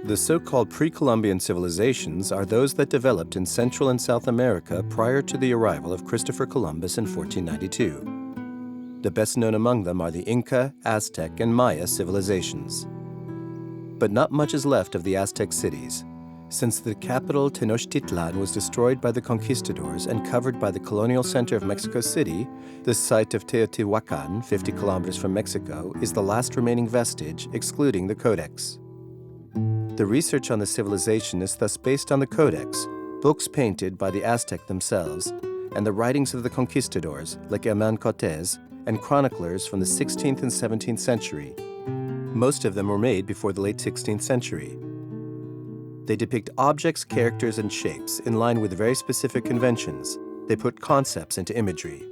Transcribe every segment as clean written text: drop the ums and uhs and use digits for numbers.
The so-called pre-Columbian civilizations are those that developed in Central and South America prior to the arrival of Christopher Columbus in 1492. The best known among them are the Inca, Aztec, and Maya civilizations. But not much is left of the Aztec cities. Since the capital Tenochtitlan was destroyed by the conquistadors and covered by the colonial center of Mexico City, the site of Teotihuacan, 50 kilometers from Mexico, is the last remaining vestige, excluding the codex. The research on the civilization is thus based on the codex, books painted by the Aztec themselves, and the writings of the conquistadors, like Hernán Cortés, and chroniclers from the 16th and 17th century. Most of them were made before the late 16th century. They depict objects, characters, and shapes in line with very specific conventions. They put concepts into imagery.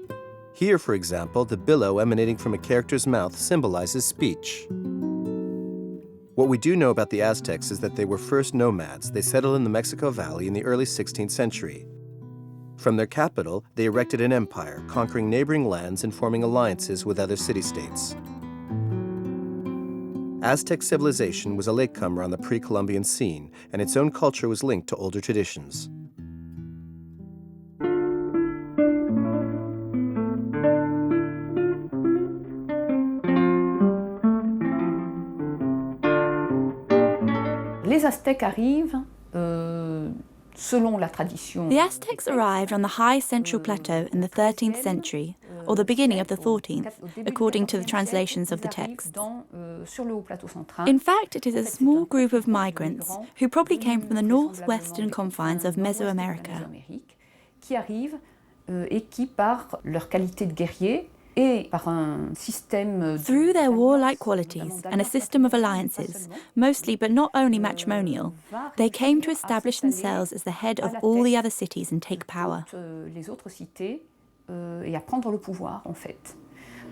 Here, for example, the billow emanating from a character's mouth symbolizes speech. What we do know about the Aztecs is that they were first nomads. They settled in the Mexico Valley in the early 16th century. From their capital, they erected an empire, conquering neighboring lands and forming alliances with other city-states. Aztec civilization was a latecomer on the pre-Columbian scene, and its own culture was linked to older traditions. Les Aztèques arrivent selon la tradition. The Aztecs arrived on the high central plateau in the 13th century, or the beginning of the 14th, according to the translations of the texts. In fact, it is a small group of migrants who probably came from the northwestern confines of Mesoamerica. Qui arrivent et qui, par leur qualité de guerrier et par un système through their warlike qualities and a system of alliances, mostly but not only matrimonial, they came to establish themselves as the head of all the other cities and take power. Les autres cités et à prendre le pouvoir, en fait.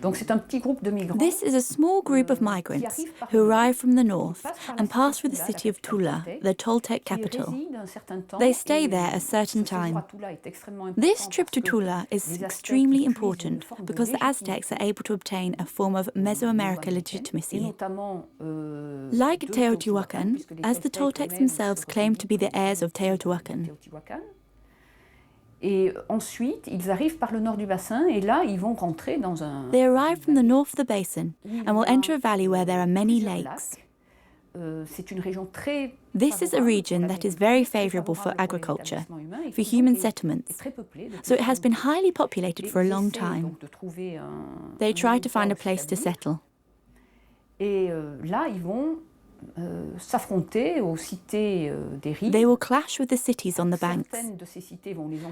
Donc c'est un petit groupe de migrants. This is a small group of migrants who arrive from the north and pass through the city of Tula, the Toltec capital. They stay there a certain time. This trip to Tula is extremely important because the Aztecs are able to obtain a form of Mesoamerica legitimacy. Like Teotihuacan, as the Toltecs themselves claim to be the heirs of Teotihuacan. Et ensuite, ils arrivent par le nord du bassin et là, ils vont rentrer dans un... They arrive from the north of the basin and will enter a valley where there are many lakes. C'est une région très... This is a region that is very favorable for agriculture, for human settlements, so it has been highly populated for a long time. They try to find a place to settle. Et là, ils vont s'affronter aux cités des rives. They will clash with the cities on the banks,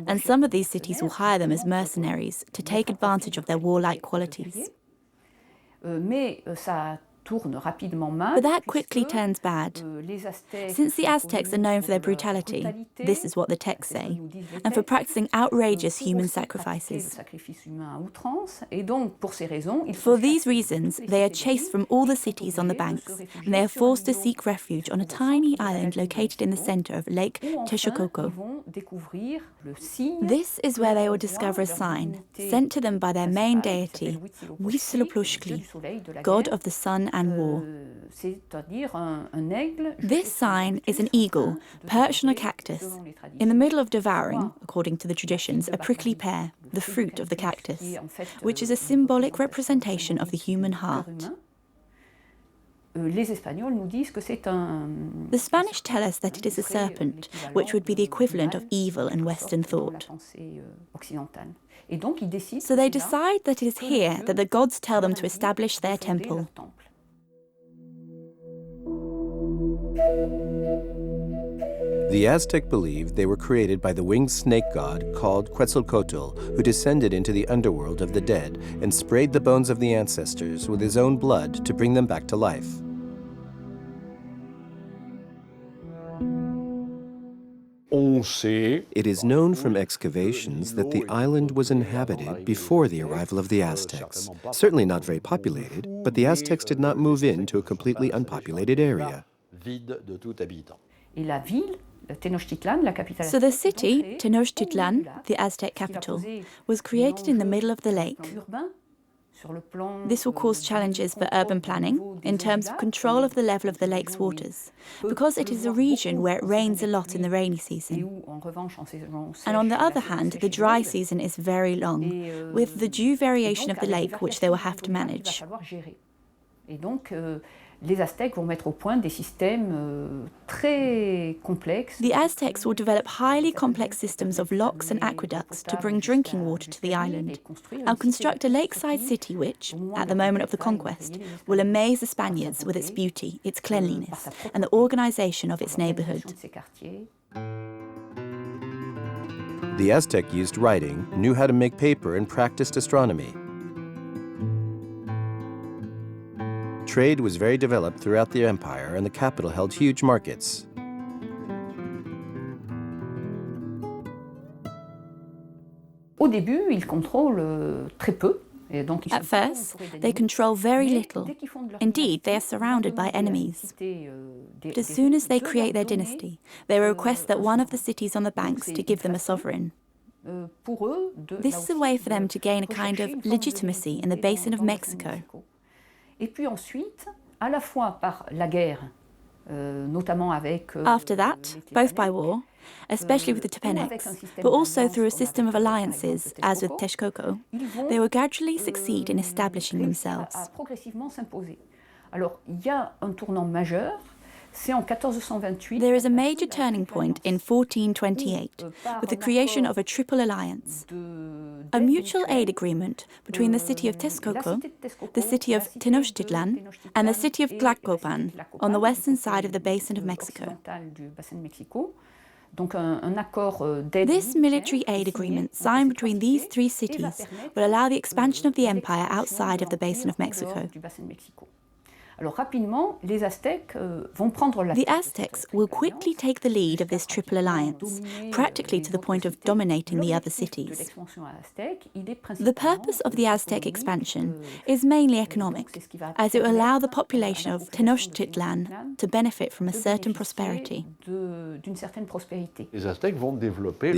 and some of these cities will hire them as mercenaries to take advantage of their warlike qualities. Mais ça tourne rapidement mal. But that quickly turns bad. Since the Aztecs are known for their brutality, this is what the texts say, and for practicing outrageous human sacrifices. For these reasons, they are chased from all the cities on the banks, and they are forced to seek refuge on a tiny island located in the center of Lake Texcoco. This is where they will discover a sign, sent to them by their main deity, Huitzilopochtli, god of the sun and war. This sign is an eagle, perched on a cactus, in the middle of devouring, according to the traditions, a prickly pear, the fruit of the cactus, which is a symbolic representation of the human heart. The Spanish tell us that it is a serpent, which would be the equivalent of evil in Western thought. So they decide that it is here that the gods tell them to establish their temple. The Aztec believed they were created by the winged snake god called Quetzalcoatl, who descended into the underworld of the dead and sprayed the bones of the ancestors with his own blood to bring them back to life. It is known from excavations that the island was inhabited before the arrival of the Aztecs. Certainly not very populated, but the Aztecs did not move into a completely unpopulated area. So the city, Tenochtitlan, the Aztec capital, was created in the middle of the lake. This will cause challenges for urban planning in terms of control of the level of the lake's waters, because it is a region where it rains a lot in the rainy season. And on the other hand, the dry season is very long, with the due variation of the lake which they will have to manage. Les Aztecs vont mettre au point des systèmes très complexes. The Aztecs will develop highly complex systems of locks and aqueducts to bring drinking water to the island, and construct a lakeside city which, at the moment of the conquest, will amaze the Spaniards with its beauty, its cleanliness, and the organization of its neighborhood. The Aztec used writing, knew how to make paper, and practiced astronomy. Trade was very developed throughout the empire, and the capital held huge markets. Au début, ils contrôlent très peu. At first, they control very little. Indeed, they are surrounded by enemies. But as soon as they create their dynasty, they request that one of the cities on the banks to give them a sovereign. This is a way for them to gain a kind of legitimacy in the basin of Mexico. Et puis ensuite, à la fois par la guerre, notamment avec. After that, both by war, especially with the Tepenecs, but also through a system of alliances, as with Texcoco, they will gradually succeed in establishing themselves. Progressivement s'imposer. Alors, il y a un tournant majeur. There is a major turning point in 1428 with the creation of a triple alliance, a mutual aid agreement between the city of Texcoco, the city of Tenochtitlan, and the city of Tlacopan on the western side of the basin of Mexico. This military aid agreement signed between these three cities will allow the expansion of the empire outside of the basin of Mexico. The Aztecs will quickly take the lead of this triple alliance, practically to the point of dominating the other cities. The purpose of the Aztec expansion is mainly economic, as it will allow the population of Tenochtitlan to benefit from a certain prosperity. The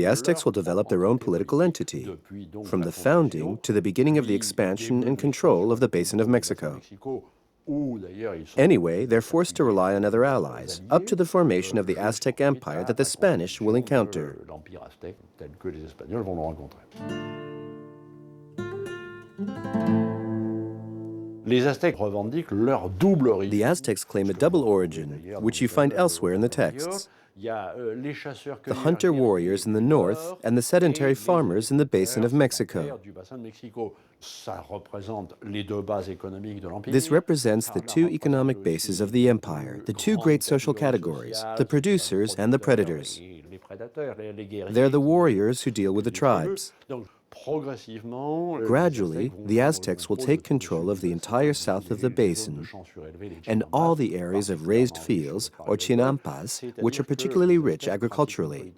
Aztecs will develop their own political entity, from the founding to the beginning of the expansion and control of the basin of Mexico. Anyway, they're forced to rely on other allies, up to the formation of the Aztec Empire that the Spanish will encounter. The Aztecs claim a double origin, which you find elsewhere in the texts. The hunter warriors in the north and the sedentary farmers in the basin of Mexico. This represents the two economic bases of the empire, the two great social categories, the producers and the predators. They're the warriors who deal with the tribes. Gradually, the Aztecs will take control of the entire south of the basin and all the areas of raised fields, or chinampas, which are particularly rich agriculturally.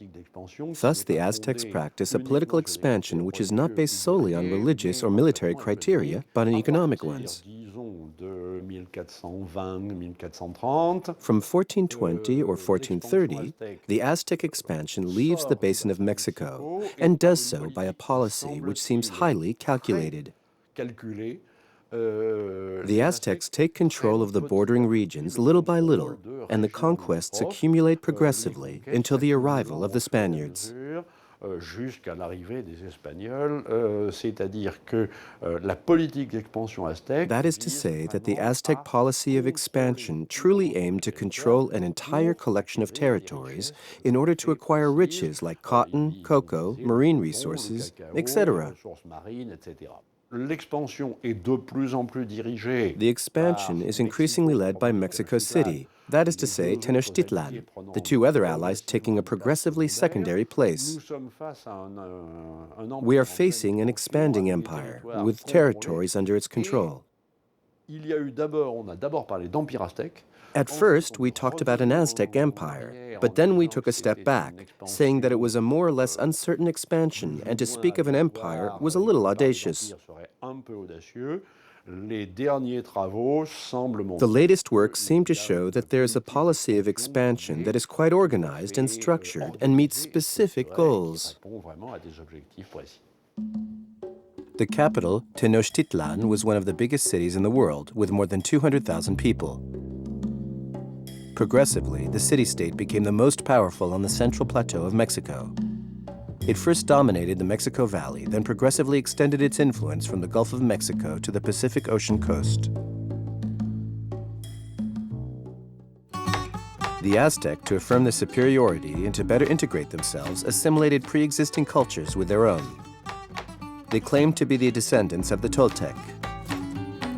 Thus, the Aztecs practice a political expansion which is not based solely on religious or military criteria, but on economic ones. From 1420 or 1430, the Aztec expansion leaves the basin of Mexico and does so by a policy which seems highly calculated. The Aztecs take control of the bordering regions little by little, and the conquests accumulate progressively until the arrival of the Spaniards. Jusqu'à l'arrivée des Espagnols, c'est-à-dire que la politique d'expansion aztèque. That is to say that the Aztec policy of expansion truly aimed to control an entire collection of territories in order to acquire riches like cotton, cocoa, marine resources, etc. L'expansion est de plus en plus dirigée. The expansion is increasingly led by Mexico City, that is to say, Tenochtitlan, the two other allies taking a progressively secondary place. We are facing an expanding empire, with territories under its control. On a d'abord parlé d'empire aztèque. At first, we talked about an Aztec empire, but then we took a step back, saying that it was a more or less uncertain expansion, and to speak of an empire was a little audacious. The latest works seem to show that there is a policy of expansion that is quite organized and structured and meets specific goals. The capital, Tenochtitlan, was one of the biggest cities in the world, with more than 200,000 people. Progressively, the city-state became the most powerful on the central plateau of Mexico. It first dominated the Mexico Valley, then progressively extended its influence from the Gulf of Mexico to the Pacific Ocean coast. The Aztec, to affirm their superiority and to better integrate themselves, assimilated pre-existing cultures with their own. They claimed to be the descendants of the Toltec.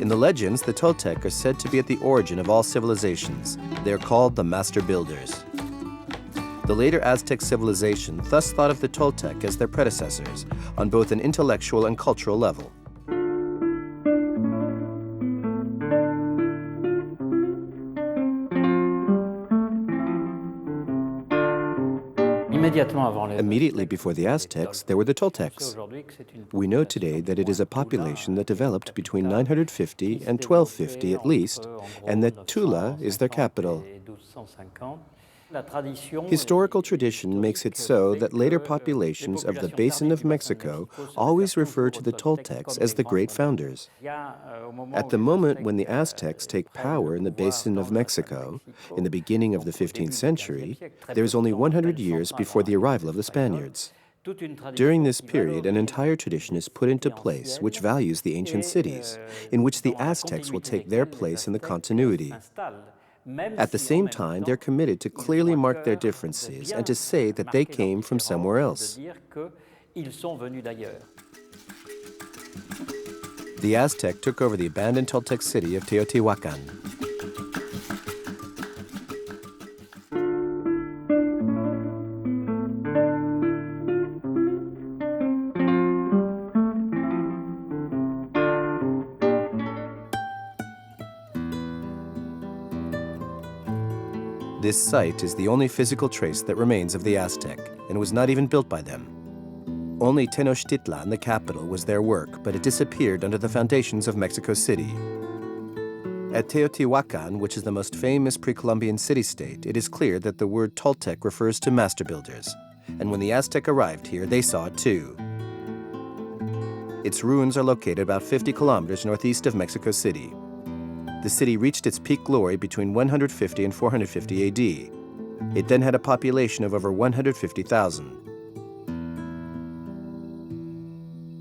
In the legends, the Toltec are said to be at the origin of all civilizations. They are called the Master Builders. The later Aztec civilization thus thought of the Toltec as their predecessors on both an intellectual and cultural level. Immediately before the Aztecs, there were the Toltecs. We know today that it is a population that developed between 950 and 1250 at least, and that Tula is their capital. Historical tradition makes it so that later populations of the Basin of Mexico always refer to the Toltecs as the great founders. At the moment when the Aztecs take power in the Basin of Mexico, in the beginning of the 15th century, there is only 100 years before the arrival of the Spaniards. During this period, an entire tradition is put into place which values the ancient cities, in which the Aztecs will take their place in the continuity. At the same time, they're committed to clearly mark their differences and to say that they came from somewhere else. The Aztec took over the abandoned Toltec city of Teotihuacan. This site is the only physical trace that remains of the Aztec, and was not even built by them. Only Tenochtitlan, the capital, was their work, but it disappeared under the foundations of Mexico City. At Teotihuacan, which is the most famous pre-Columbian city-state, it is clear that the word Toltec refers to master builders, and when the Aztec arrived here, they saw it too. Its ruins are located about 50 kilometers northeast of Mexico City. The city reached its peak glory between 150 and 450 AD. It then had a population of over 150,000.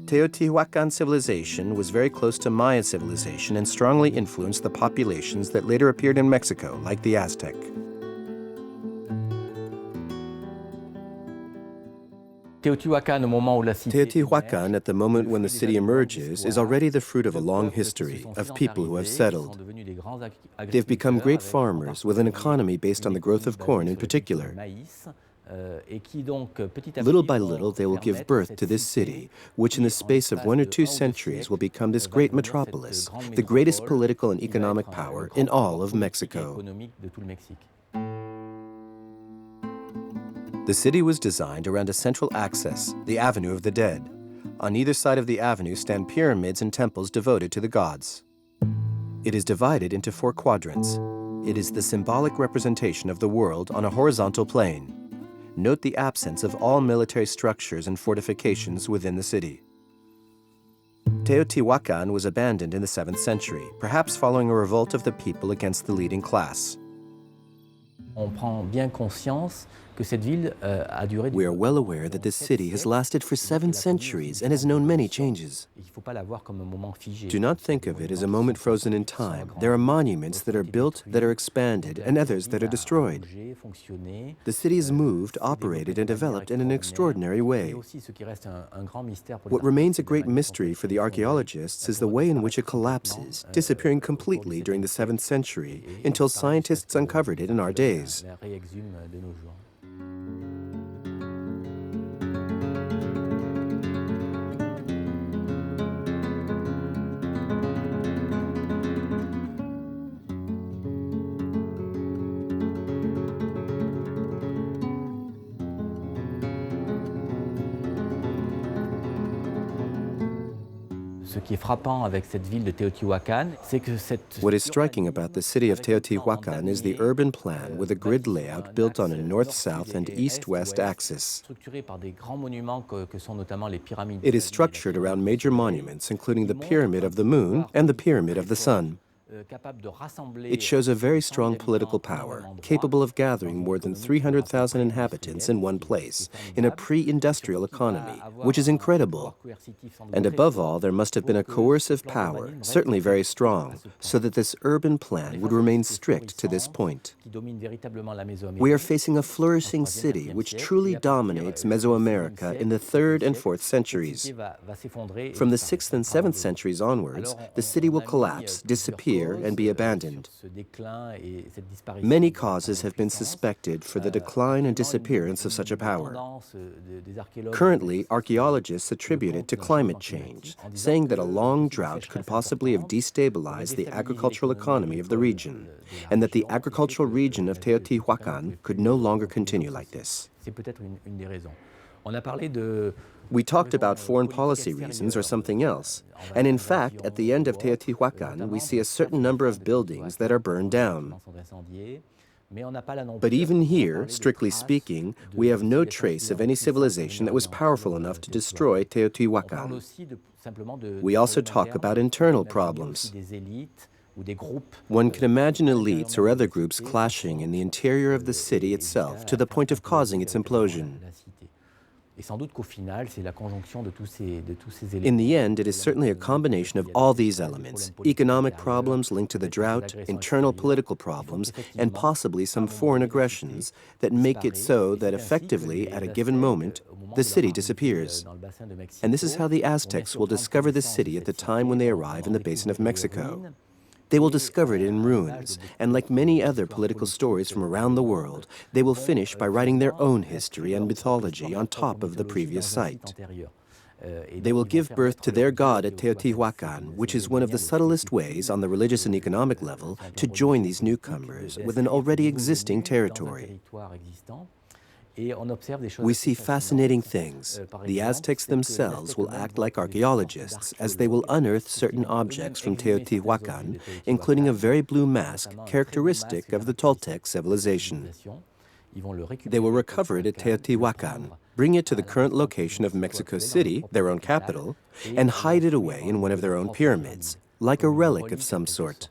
Teotihuacan civilization was very close to Mayan civilization and strongly influenced the populations that later appeared in Mexico, like the Aztec. Teotihuacan, at the moment when the city emerges, is already the fruit of a long history of people who have settled. They've become great farmers with an economy based on the growth of corn in particular. Little by little, they will give birth to this city, which in the space of 1 or 2 centuries will become this great metropolis, the greatest political and economic power in all of Mexico. The city was designed around a central axis, the Avenue of the Dead. On either side of the avenue stand pyramids and temples devoted to the gods. It is divided into 4 quadrants. It is the symbolic representation of the world on a horizontal plane. Note the absence of all military structures and fortifications within the city. Teotihuacan was abandoned in the 7th century, perhaps following a revolt of the people against the leading class. We are well aware that this city has lasted for 7 centuries and has known many changes. Do not think of it as a moment frozen in time. There are monuments that are built, that are expanded, and others that are destroyed. The city has moved, operated, and developed in an extraordinary way. What remains a great mystery for the archaeologists is the way in which it collapses, disappearing completely during the 7th century until scientists uncovered it in our days. What is striking about the city of Teotihuacan is the urban plan with a grid layout built on a north-south and east-west axis. It is structured around major monuments, including the Pyramid of the Moon and the Pyramid of the Sun. It shows a very strong political power, capable of gathering more than 300,000 inhabitants in one place, in a pre-industrial economy, which is incredible. And above all, there must have been a coercive power, certainly very strong, so that this urban plan would remain strict to this point. We are facing a flourishing city which truly dominates Mesoamerica in the 3rd and 4th centuries. From the 6th and 7th centuries onwards, the city will collapse, disappear, and be abandoned. Many causes have been suspected for the decline and disappearance of such a power. Currently, archaeologists attribute it to climate change, saying that a long drought could possibly have destabilized the agricultural economy of the region, and that the agricultural region of Teotihuacan could no longer continue like this. We talked about foreign policy reasons or something else, and in fact, at the end of Teotihuacan, we see a certain number of buildings that are burned down. But even here, strictly speaking, we have no trace of any civilization that was powerful enough to destroy Teotihuacan. We also talk about internal problems. One can imagine elites or other groups clashing in the interior of the city itself to the point of causing its implosion. In the end, it is certainly a combination of all these elements: economic problems linked to the drought, internal political problems, and possibly some foreign aggressions that make it so that effectively, at a given moment, the city disappears. And this is how the Aztecs will discover the city at the time when they arrive in the basin of Mexico. They will discover it in ruins, and like many other political stories from around the world, they will finish by writing their own history and mythology on top of the previous site. They will give birth to their god at Teotihuacan, which is one of the subtlest ways, on the religious and economic level, to join these newcomers with an already existing territory. We see fascinating things. The Aztecs themselves will act like archaeologists, as they will unearth certain objects from Teotihuacan, including a very blue mask characteristic of the Toltec civilization. They will recover it at Teotihuacan, bring it to the current location of Mexico City, their own capital, and hide it away in one of their own pyramids, like a relic of some sort.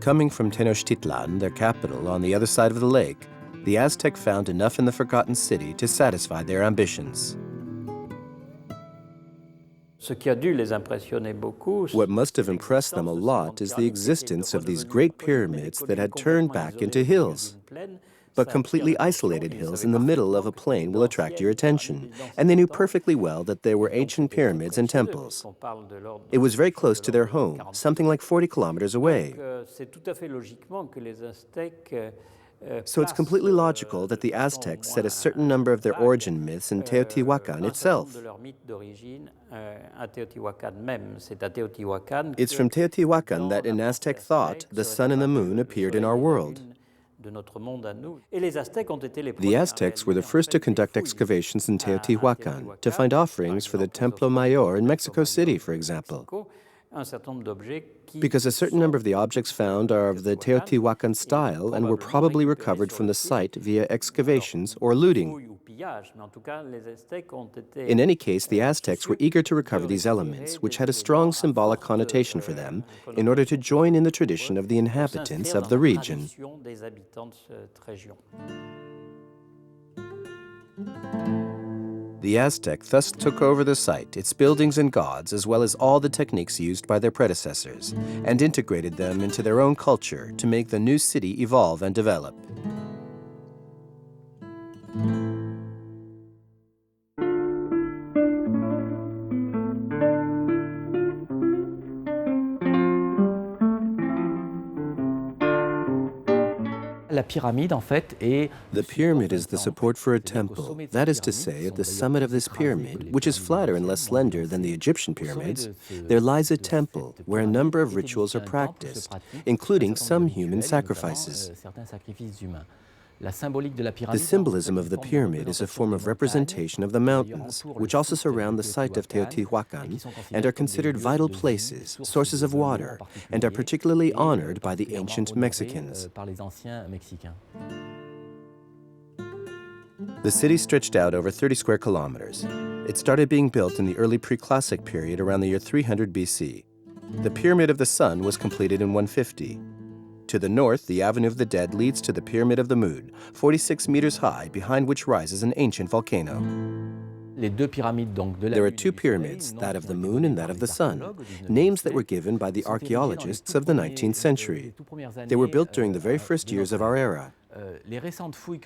Coming from Tenochtitlan, their capital, on the other side of the lake, the Aztec found enough in the forgotten city to satisfy their ambitions. What must have impressed them a lot is the existence of these great pyramids that had turned back into hills. But completely isolated hills in the middle of a plain will attract your attention, and they knew perfectly well that there were ancient pyramids and temples. It was very close to their home, something like 40 kilometers away. So it's completely logical that the Aztecs set a certain number of their origin myths in Teotihuacan itself. It's from Teotihuacan that in Aztec thought, the sun and the moon appeared in our world. The Aztecs were the first to conduct excavations in Teotihuacan to find offerings for the Templo Mayor in Mexico City, for example. Because a certain number of the objects found are of the Teotihuacan style and were probably recovered from the site via excavations or looting. In any case, the Aztecs were eager to recover these elements, which had a strong symbolic connotation for them, in order to join in the tradition of the inhabitants of the region. The Aztec thus took over the site, its buildings and gods, as well as all the techniques used by their predecessors, and integrated them into their own culture to make the new city evolve and develop. The pyramid is the support for a temple. That is to say, at the summit of this pyramid, which is flatter and less slender than the Egyptian pyramids, there lies a temple where a number of rituals are practiced, including some human sacrifices. The symbolism of the pyramid is a form of representation of the mountains, which also surround the site of Teotihuacan and are considered vital places, sources of water, and are particularly honored by the ancient Mexicans. The city stretched out over 30 square kilometers. It started being built in the early pre-classic period around the year 300 BC. The Pyramid of the Sun was completed in 150. To the north, the Avenue of the Dead leads to the Pyramid of the Moon, 46 meters high, behind which rises an ancient volcano. There are two pyramids, that of the Moon and that of the Sun, names that were given by the archaeologists of the 19th century. They were built during the very first years of our era.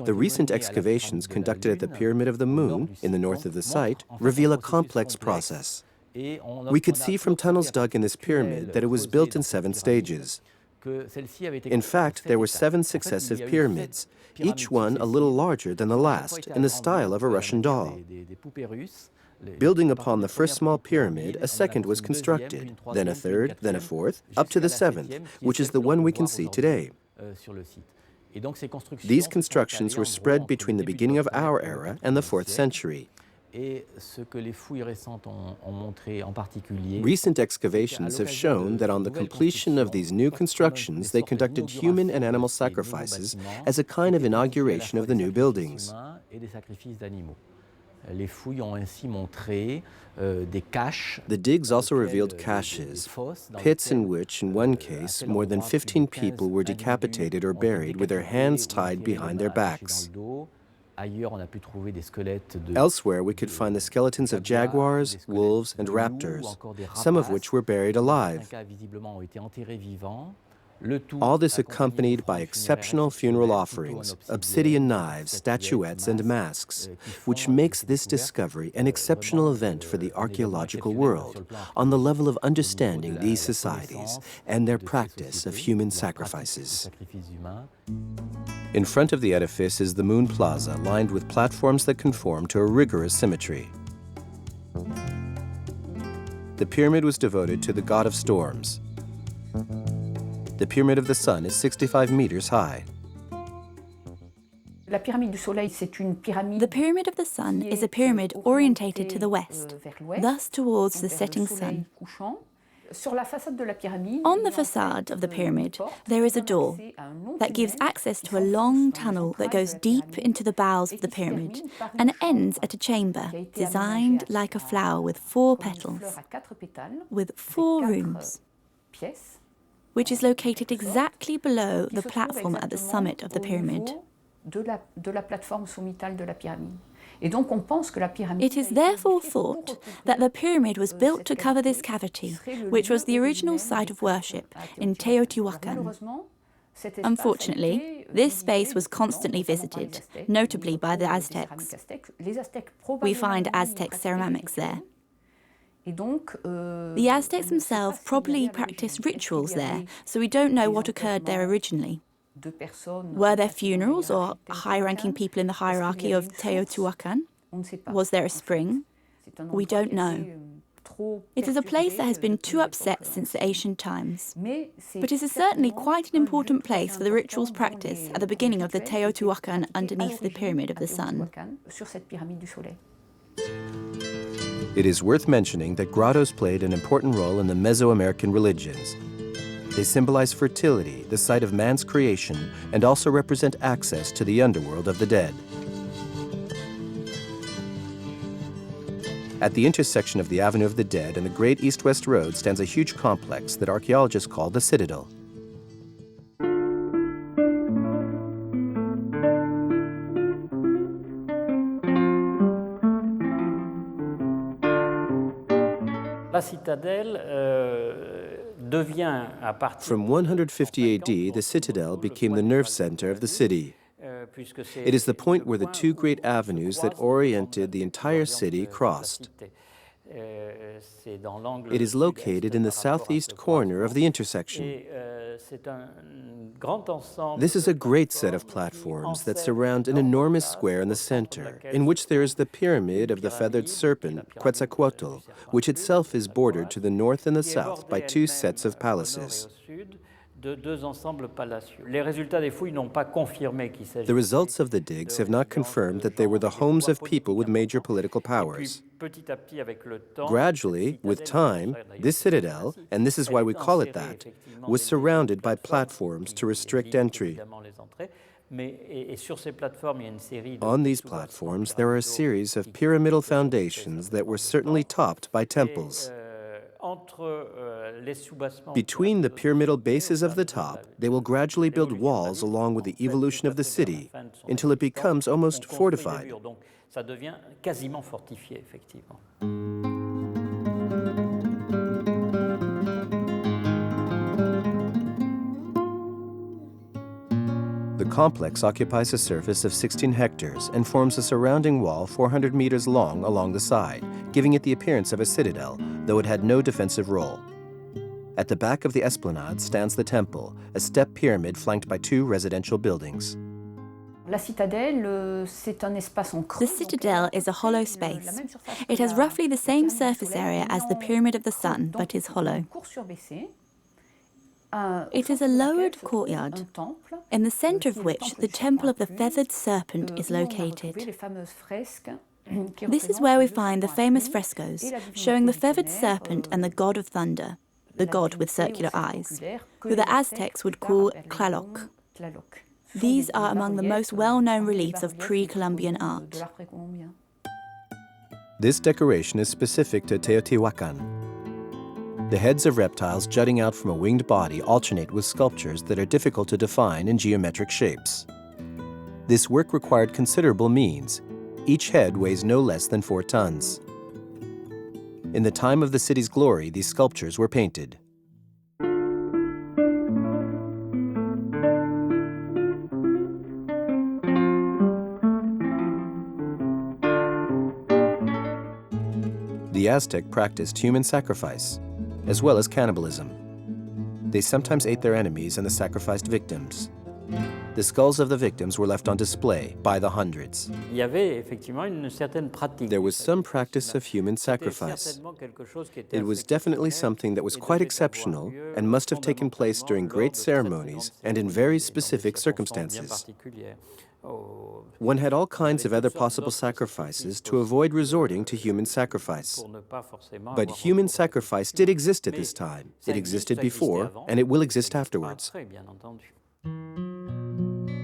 The recent excavations conducted at the Pyramid of the Moon, in the north of the site, reveal a complex process. We could see from tunnels dug in this pyramid that it was built in 7 stages. In fact, there were 7 successive pyramids, each one a little larger than the last, in the style of a Russian doll. Building upon the first small pyramid, a second was constructed, then a third, then a fourth, up to the 7th, which is the one we can see today. These constructions were spread between the beginning of our era and the 4th century. Recent excavations have shown that on the completion of these new constructions, they conducted human and animal sacrifices as a kind of inauguration of the new buildings. The digs also revealed caches, pits in which, in one case, more than 15 people were decapitated or buried with their hands tied behind their backs. Elsewhere, we could find the skeletons of jaguars, wolves, and raptors, some of which were buried alive. All this accompanied by exceptional funeral offerings, obsidian knives, statuettes, and masks, which makes this discovery an exceptional event for the archaeological world on the level of understanding these societies and their practice of human sacrifices. In front of the edifice is the Moon Plaza, lined with platforms that conform to a rigorous symmetry. The pyramid was devoted to the god of storms. The Pyramid of the Sun is 65 meters high. The Pyramid of the Sun is a pyramid orientated to the west, thus towards the setting sun. On the facade of the pyramid, there is a door that gives access to a long tunnel that goes deep into the bowels of the pyramid and ends at a chamber designed like a flower with 4 petals, with 4 rooms, which is located exactly below the platform at the summit of the pyramid. It is therefore thought that the pyramid was built to cover this cavity, which was the original site of worship in Teotihuacan. Unfortunately, this space was constantly visited, notably by the Aztecs. We find Aztec ceramics there. The Aztecs themselves probably practiced rituals there, so we don't know what occurred there originally. Were there funerals or high-ranking people in the hierarchy of Teotihuacan? Was there a spring? We don't know. It is a place that has been too upset since the ancient times, but it is certainly quite an important place for the rituals practiced at the beginning of the Teotihuacan underneath the Pyramid of the Sun. It is worth mentioning that grottos played an important role in the Mesoamerican religions. They symbolize fertility, the site of man's creation, and also represent access to the underworld of the dead. At the intersection of the Avenue of the Dead and the Great East-West Road stands a huge complex that archaeologists call the Citadel. From 150 AD, the Citadel became the nerve center of the city. It is the point where the 2 great avenues that oriented the entire city crossed. It is located in the southeast corner of the intersection. This is a great set of platforms that surround an enormous square in the center, in which there is the pyramid of the Feathered Serpent, Quetzalcoatl, which itself is bordered to the north and the south by 2 sets of palaces. The results of the digs have not confirmed that they were the homes of people with major political powers. Gradually, with time, this citadel, and this is why we call it that, was surrounded by platforms to restrict entry. On these platforms, there are a series of pyramidal foundations that were certainly topped by temples. Between the pyramidal bases of the top, they will gradually build walls along with the evolution of the city until it becomes almost fortified. The complex occupies a surface of 16 hectares and forms a surrounding wall 400 meters long along the side, giving it the appearance of a citadel, though it had no defensive role. At the back of the esplanade stands the temple, a step pyramid flanked by 2 residential buildings. The citadel is a hollow space. It has roughly the same surface area as the Pyramid of the Sun, but is hollow. It is a lowered courtyard, in the center of which the Temple of the Feathered Serpent is located. This is where we find the famous frescoes showing the feathered serpent and the god of thunder, the god with circular eyes, who the Aztecs would call Tlaloc. These are among the most well-known reliefs of pre-Columbian art. This decoration is specific to Teotihuacan. The heads of reptiles jutting out from a winged body alternate with sculptures that are difficult to define in geometric shapes. This work required considerable means. Each head weighs no less than 4 tons. In the time of the city's glory, these sculptures were painted. The Aztec practiced human sacrifice, as well as cannibalism. They sometimes ate their enemies and the sacrificed victims. The skulls of the victims were left on display by the hundreds. There was some practice of human sacrifice. It was definitely something that was quite exceptional and must have taken place during great ceremonies and in very specific circumstances. One had all kinds of other possible sacrifices to avoid resorting to human sacrifice. But human sacrifice did exist at this time. It existed before, and it will exist afterwards.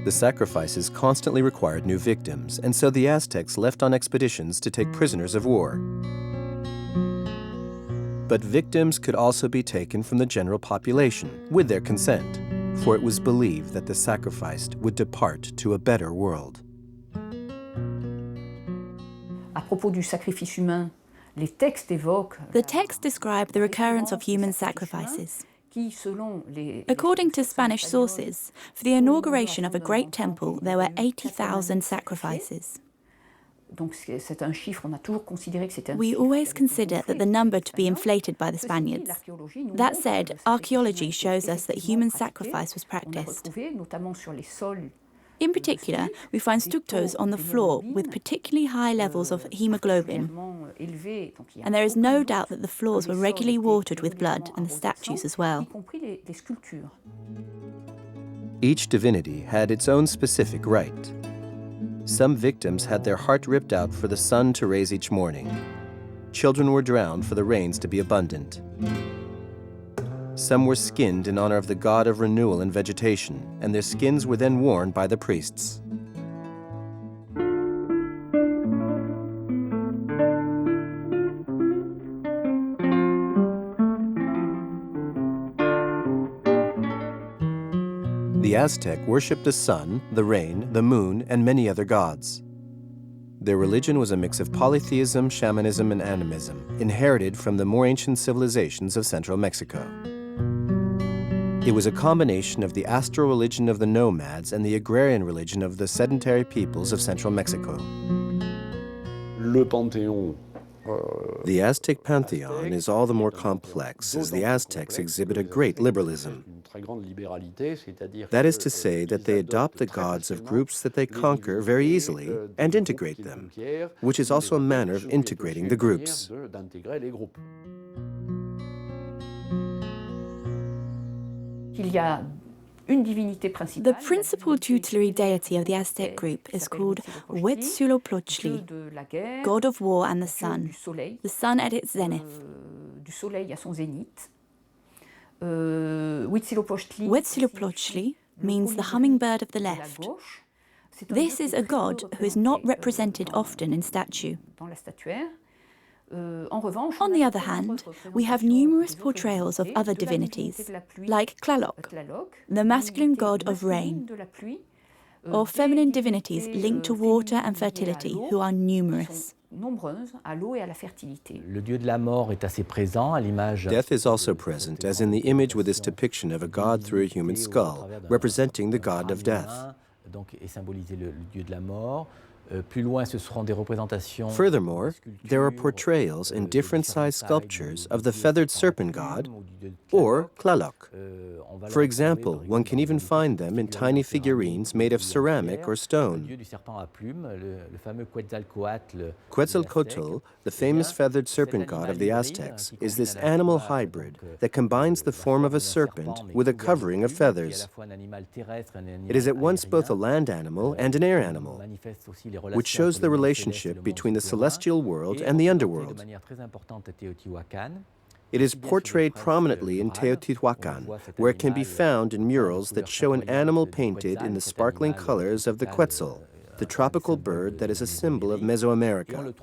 The sacrifices constantly required new victims, and so the Aztecs left on expeditions to take prisoners of war. But victims could also be taken from the general population, with their consent, for it was believed that the sacrificed would depart to a better world. The texts describe the recurrence of human sacrifices. According to Spanish sources, for the inauguration of a great temple, there were 80,000 sacrifices. We always consider that the number to be inflated by the Spaniards. That said, archaeology shows us that human sacrifice was practiced. In particular, we find stucos on the floor with particularly high levels of hemoglobin, and there is no doubt that the floors were regularly watered with blood, and the statues as well. Each divinity had its own specific rite. Some victims had their heart ripped out for the sun to raise each morning. Children were drowned for the rains to be abundant. Some were skinned in honor of the god of renewal and vegetation, and their skins were then worn by the priests. The Aztec worshipped the sun, the rain, the moon, and many other gods. Their religion was a mix of polytheism, shamanism, and animism, inherited from the more ancient civilizations of central Mexico. It was a combination of the astral religion of the nomads and the agrarian religion of the sedentary peoples of central Mexico. Le Panthéon. The Aztec pantheon is all the more complex as the Aztecs exhibit a great liberalism. That is to say that they adopt the gods of groups that they conquer very easily and integrate them, which is also a manner of integrating the groups. qu'il y a une divinité principale. The principal tutelary deity of the Aztec group is called Huitzilopochtli, god of war and the sun at its zenith. Du soleil à son zénith. Huitzilopochtli means the hummingbird of the left. This is a god who is not represented often in statue. On the other hand, we have numerous portrayals of other divinities, like Tlaloc, the masculine god of rain, or feminine divinities linked to water and fertility, who are numerous. Death is also present, as in the image with this depiction of a god through a human skull, representing the god of death. Furthermore, there are portrayals in different-sized sculptures of the feathered serpent god, or Tlaloc. For example, one can even find them in tiny figurines made of ceramic or stone. Quetzalcoatl, the famous feathered serpent god of the Aztecs, is this animal hybrid that combines the form of a serpent with a covering of feathers. It is at once both a land animal and an air animal, which shows the relationship between the celestial world and the underworld. It is portrayed prominently in Teotihuacan, where it can be found in murals that show an animal painted in the sparkling colors of the Quetzal, the tropical bird that is a symbol of Mesoamerica.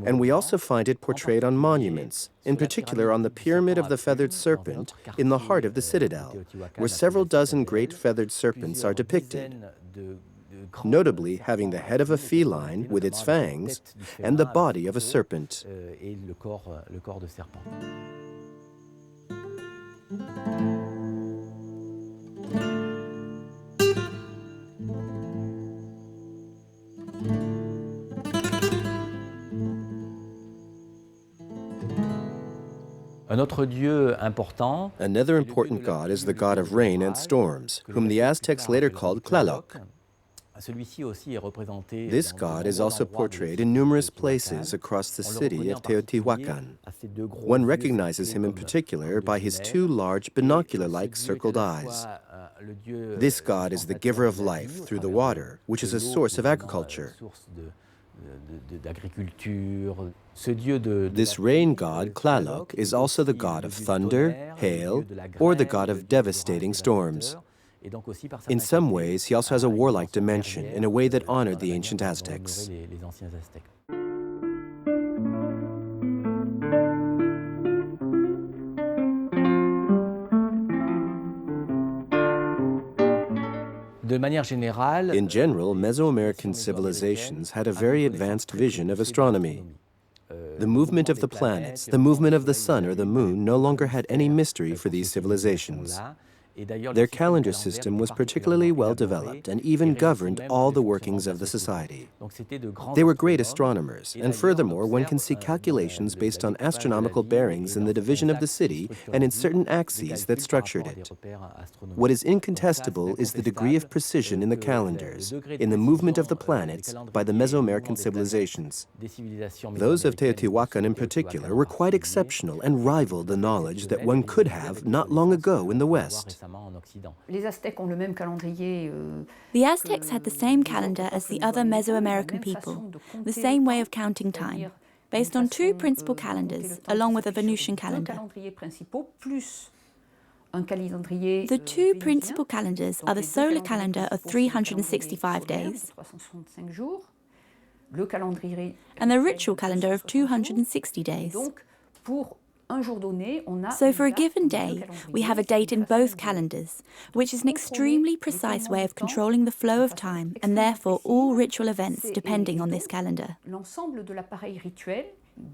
And we also find it portrayed on monuments, in particular on the Pyramid of the Feathered Serpent in the heart of the Citadel, where several dozen great feathered serpents are depicted, notably having the head of a feline with its fangs and the body of a serpent. Another important god is the god of rain and storms, whom the Aztecs later called Tlaloc. This god is also portrayed in numerous places across the city of Teotihuacan. One recognizes him in particular by his two large binocular-like circled eyes. This god is the giver of life through the water, which is a source of agriculture. This rain god, Tlaloc, is also the god of thunder, hail, or the god of devastating storms. In some ways, he also has a warlike dimension in a way that honored the ancient Aztecs. In general, Mesoamerican civilizations had a very advanced vision of astronomy. The movement of the planets, the movement of the sun or the moon no longer had any mystery for these civilizations. Their calendar system was particularly well developed and even governed all the workings of the society. They were great astronomers, and furthermore, one can see calculations based on astronomical bearings in the division of the city and in certain axes that structured it. What is incontestable is the degree of precision in the calendars, in the movement of the planets by the Mesoamerican civilizations. Those of Teotihuacan in particular were quite exceptional and rivaled the knowledge that one could have not long ago in the West. The Aztecs had the same calendar as the other Mesoamerican people, the same way of counting time, based on two principal calendars, along with a Venusian calendar. The two principal calendars are the solar calendar of 365 days and the ritual calendar of 260 days. So for a given day, we have a date in both calendars, which is an extremely precise way of controlling the flow of time and therefore all ritual events depending on this calendar. L'ensemble de l'appareil rituel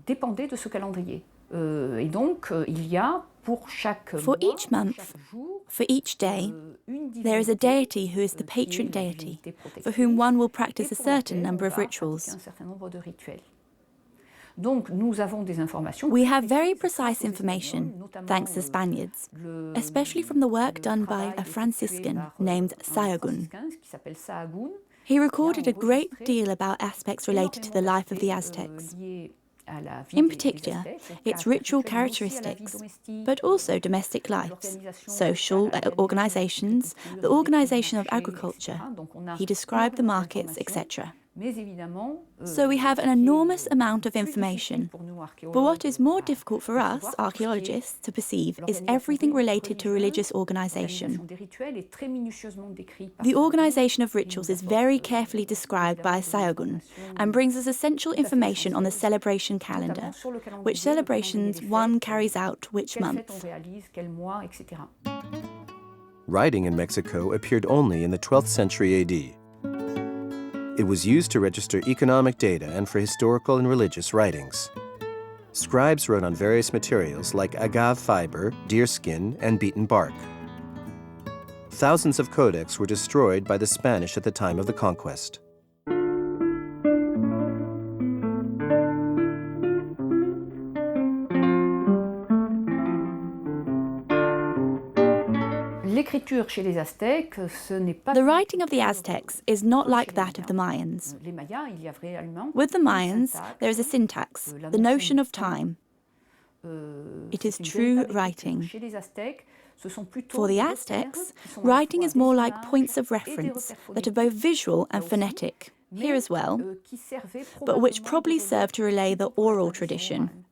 dépendait de ce calendrier. Et donc, il y a pour chaque mois, for each month, for each day, there is a deity who is the patron deity, for whom one will practice a certain number of rituals. We have very precise information, thanks to Spaniards, especially from the work done by a Franciscan named Sahagún. He recorded a great deal about aspects related to the life of the Aztecs. In particular, its ritual characteristics, but also domestic lives, social organizations, the organization of agriculture. He described the markets, etc. So we have an enormous amount of information. But what is more difficult for us, archaeologists, to perceive is everything related to religious organization. The organization of rituals is very carefully described by Sayagun and brings us essential information on the celebration calendar, which celebrations one carries out which month. Writing in Mexico appeared only in the 12th century AD. It was used to register economic data and for historical and religious writings. Scribes wrote on various materials like agave fiber, deerskin, and beaten bark. Thousands of codex were destroyed by the Spanish at the time of the conquest. The writing of the Aztecs is not like that of the Mayans. With the Mayans, there is a syntax, the notion of time. It is true writing. For the Aztecs, writing is more like points of reference that are both visual and phonetic, here as well, but which probably serve to relay the oral tradition.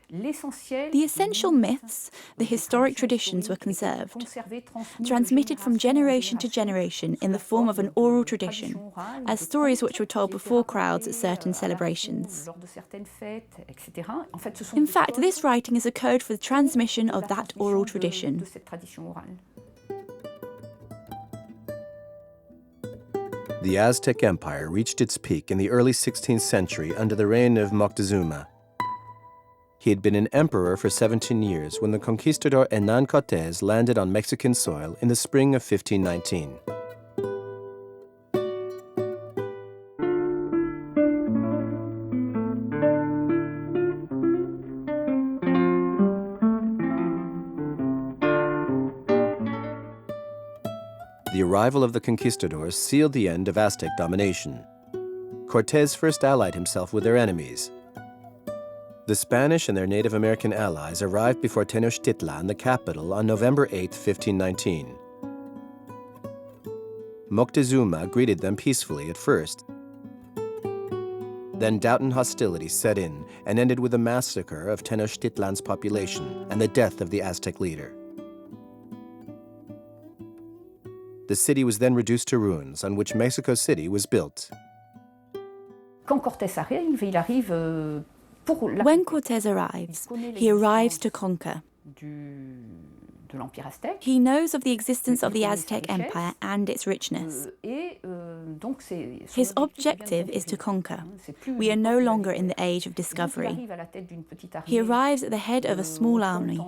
The essential myths, the historic traditions were conserved, transmitted from generation to generation in the form of an oral tradition, as stories which were told before crowds at certain celebrations. In fact, this writing is a code for the transmission of that oral tradition. The Aztec Empire reached its peak in the early 16th century under the reign of Moctezuma. He had been an emperor for 17 years when the conquistador Hernán Cortés landed on Mexican soil in the spring of 1519. The arrival of the conquistadors sealed the end of Aztec domination. Cortés first allied himself with their enemies. The Spanish and their Native American allies arrived before Tenochtitlan, the capital, on November 8, 1519. Moctezuma greeted them peacefully at first. Then doubt and hostility set in and ended with the massacre of Tenochtitlan's population and the death of the Aztec leader. The city was then reduced to ruins, on which Mexico City was built. When Cortés arrives, he arrives to conquer. He knows of the existence of the Aztec Empire and its richness. His objective is to conquer. We are no longer in the age of discovery. He arrives at the head of a small army.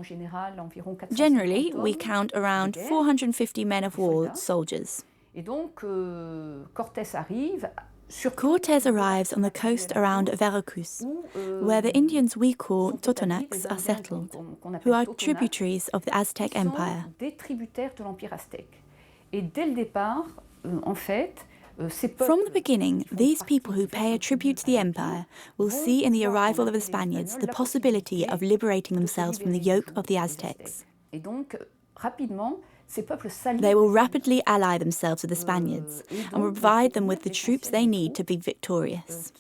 Generally, we count around 450 men of war soldiers. Cortés arrives on the coast around Veracruz, where the Indians we call Totonacs are settled, who are tributaries of the Aztec Empire. From the beginning, these people who pay a tribute to the empire will see in the arrival of the Spaniards the possibility of liberating themselves from the yoke of the Aztecs. They will rapidly ally themselves with the Spaniards and will provide them with the troops they need to be victorious.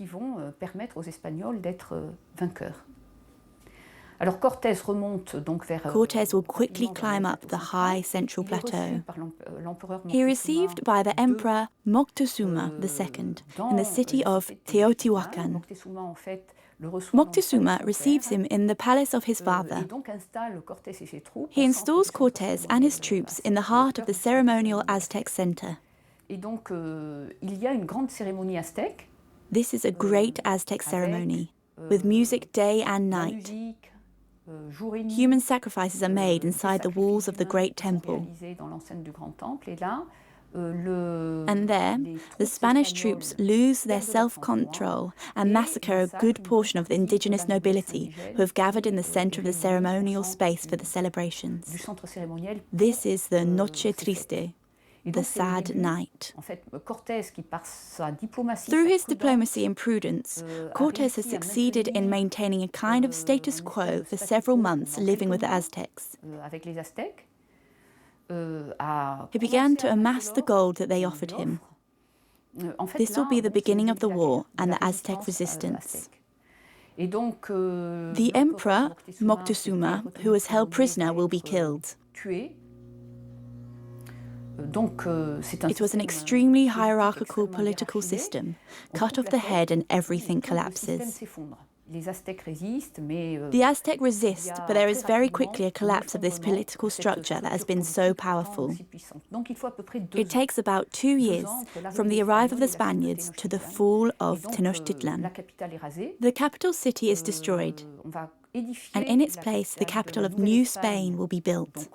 Cortés will quickly climb up the high central plateau. He is received by the Emperor Moctezuma II in the city of Teotihuacan. Moctezuma receives him in the palace of his father. He installs Cortés and his troops in the heart of the ceremonial Aztec center. This is a great Aztec ceremony, with music day and night. Human sacrifices are made inside the walls of the great temple. And there, the Spanish troops lose their self-control and massacre a good portion of the indigenous nobility who have gathered in the center of the ceremonial space for the celebrations. This is the Noche Triste. the sad night. Through his diplomacy and prudence, Cortés has succeeded in maintaining a kind of status quo for several months living with the Aztecs. He began to amass the gold that they offered him. This will be the beginning of the war and the Aztec resistance. The emperor, Moctezuma, who was held prisoner, will be killed. It was an extremely hierarchical political system. Cut off the head and everything collapses. The Aztec resist, but there is very quickly a collapse of this political structure that has been so powerful. It takes about 2 years from the arrival of the Spaniards to the fall of Tenochtitlan. The capital city is destroyed, and in its place the capital of New Spain will be built.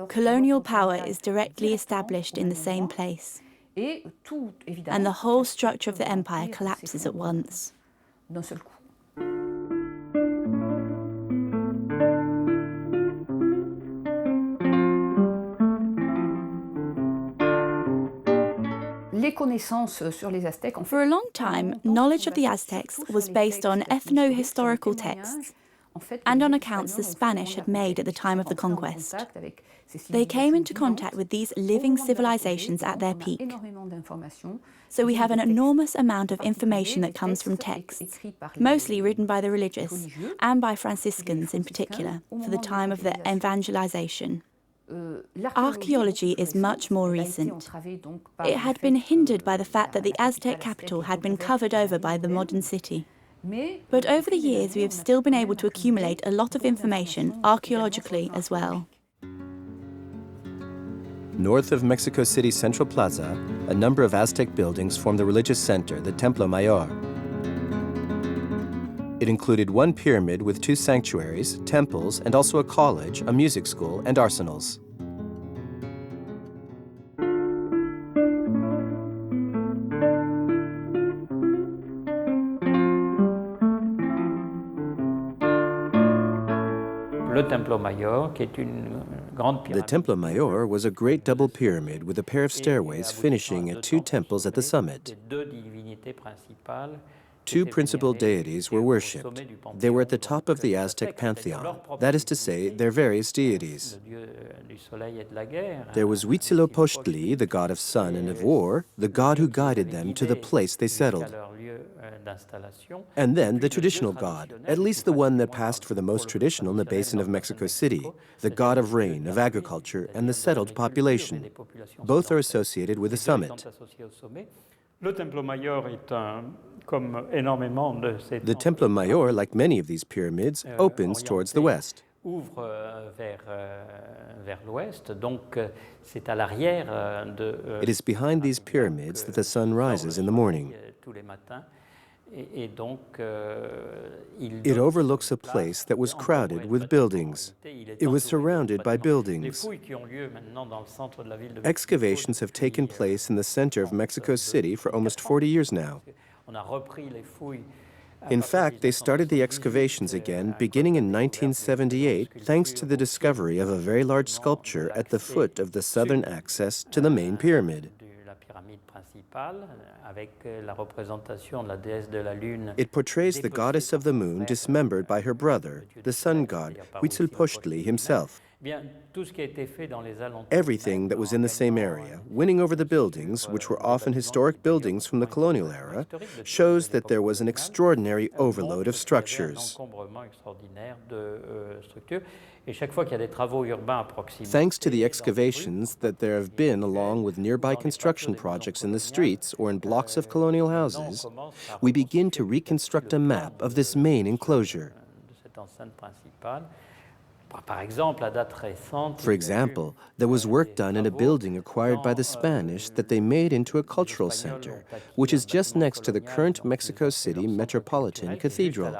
Colonial power is directly established in the same place, and the whole structure of the empire collapses at once. For a long time, knowledge of the Aztecs was based on ethno-historical texts and on accounts the Spanish had made at the time of the conquest. They came into contact with these living civilizations at their peak. So we have an enormous amount of information that comes from texts, mostly written by the religious, and by Franciscans in particular, for the time of the evangelization. Archaeology is much more recent. It had been hindered by the fact that the Aztec capital had been covered over by the modern city. But over the years we have still been able to accumulate a lot of information archaeologically as well. North of Mexico City's Central Plaza, a number of Aztec buildings form the religious center, the Templo Mayor. It included one pyramid with 2 sanctuaries, temples, and also a college, a music school, and arsenals. The Templo Mayor was a great double pyramid with a pair of stairways finishing at 2 temples at the summit. 2 principal deities were worshipped. They were at the top of the Aztec pantheon, that is to say, their various deities. There was Huitzilopochtli, the god of sun and of war, the god who guided them to the place they settled. And then the traditional god, at least the one that passed for the most traditional in the basin of Mexico City, the god of rain, of agriculture, and the settled population. Both are associated with the summit. The Templo Mayor, like many of these pyramids, opens towards the west. It is behind these pyramids that the sun rises in the morning. It overlooks a place that was crowded with buildings. It was surrounded by buildings. Excavations have taken place in the center of Mexico City for almost 40 years now. In fact, they started the excavations again beginning in 1978 thanks to the discovery of a very large sculpture at the foot of the southern access to the main pyramid. It portrays the goddess of the moon dismembered by her brother, the sun god, Huitzilopochtli himself. Everything that was in the same area, winning over the buildings, which were often historic buildings from the colonial era, shows that there was an extraordinary overload of structures. Thanks to the excavations that there have been along with nearby construction projects in the streets or in blocks of colonial houses, we begin to reconstruct a map of this main enclosure. For example, there was work done in a building acquired by the Spanish that they made into a cultural center, which is just next to the current Mexico City Metropolitan Cathedral.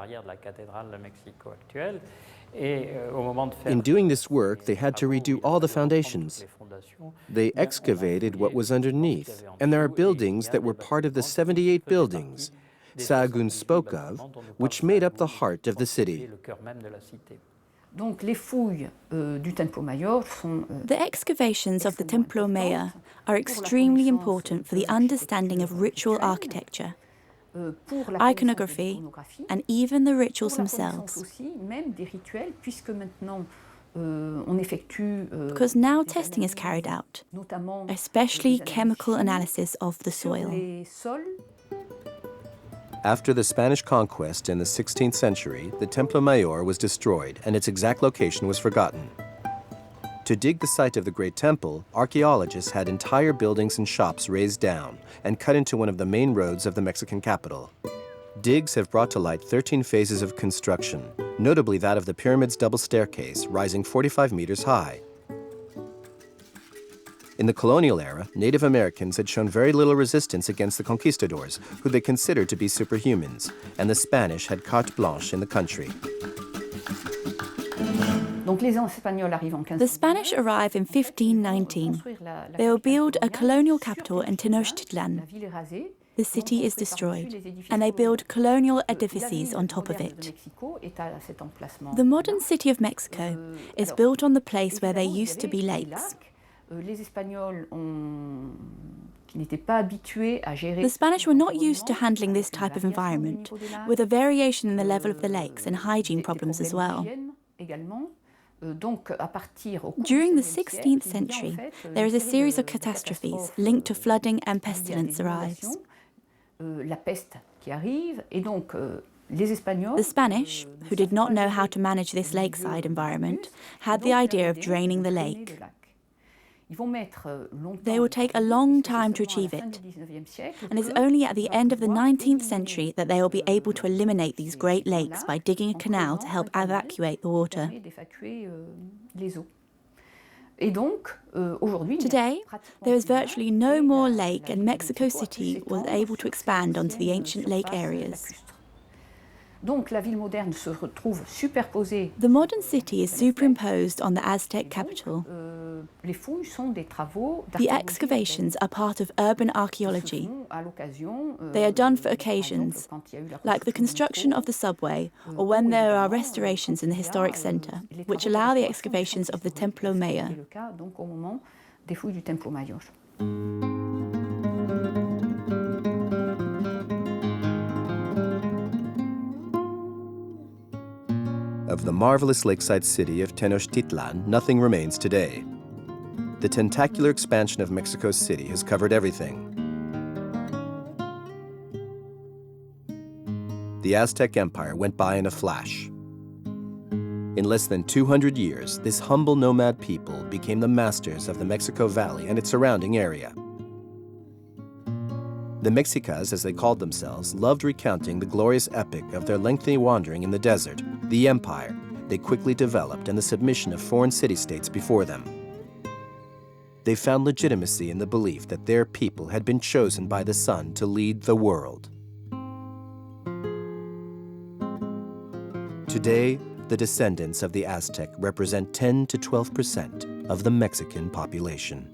In doing this work, they had to redo all the foundations. They excavated what was underneath, and there are buildings that were part of the 78 buildings Sahagún spoke of, which made up the heart of the city. Donc, les fouilles du Templo Mayor sont, The excavations of the Templo Mayor are extremely important for the understanding of ritual architecture, pour la iconography, and even the rituals pour la connaissance themselves. aussi, même des rituels, puisque maintenant on effectue Because now testing is carried out, notamment especially des analyses chemical chimiques analysis of the sur soil. les sols. After the Spanish conquest in the 16th century, the Templo Mayor was destroyed and its exact location was forgotten. To dig the site of the Great Temple, archaeologists had entire buildings and shops razed down and cut into one of the main roads of the Mexican capital. Digs have brought to light 13 phases of construction, notably that of the pyramid's double staircase, rising 45 meters high. In the colonial era, Native Americans had shown very little resistance against the conquistadors, who they considered to be superhumans, and the Spanish had carte blanche in the country. Donc, les Espagnols arrivent en 1519. The Spanish arrive in 1519. They will build a colonial capital in La Tenochtitlan. ville est rasée. The city is destroyed, and they build colonial edifices on top of it. The modern city of Mexico is built on the place where there used to be lakes. Les Espagnols n'étaient pas habitués à gérer. The Spanish were not used to handling this type of environment, with a variation in the level of the lakes and hygiene problems as well. During the 16th century, there is a series of catastrophes linked to flooding and pestilence arrives. La peste qui arrive, et donc les Espagnols, The Spanish, who did not know how to manage this lakeside environment, had the idea of draining the lake. They will take a long time to achieve it, and it's only at the end of the 19th century that they will be able to eliminate these great lakes by digging a canal to help evacuate the water. Today, there is virtually no more lake, and Mexico City was able to expand onto the ancient lake areas. The modern city is superimposed on the Aztec capital. The excavations are part of urban archaeology. They are done for occasions, like the construction of the subway or when there are restorations in the historic centre, which allow the excavations of the Templo Mayor. Of the marvelous lakeside city of Tenochtitlan, nothing remains today. The tentacular expansion of Mexico City has covered everything. The Aztec Empire went by in a flash. In less than 200 years, this humble nomad people became the masters of the Mexico Valley and its surrounding area. The Mexicas, as they called themselves, loved recounting the glorious epic of their lengthy wandering in the desert, the empire they quickly developed, and the submission of foreign city-states before them. They found legitimacy in the belief that their people had been chosen by the sun to lead the world. Today, the descendants of the Aztec represent 10 to 12% of the Mexican population.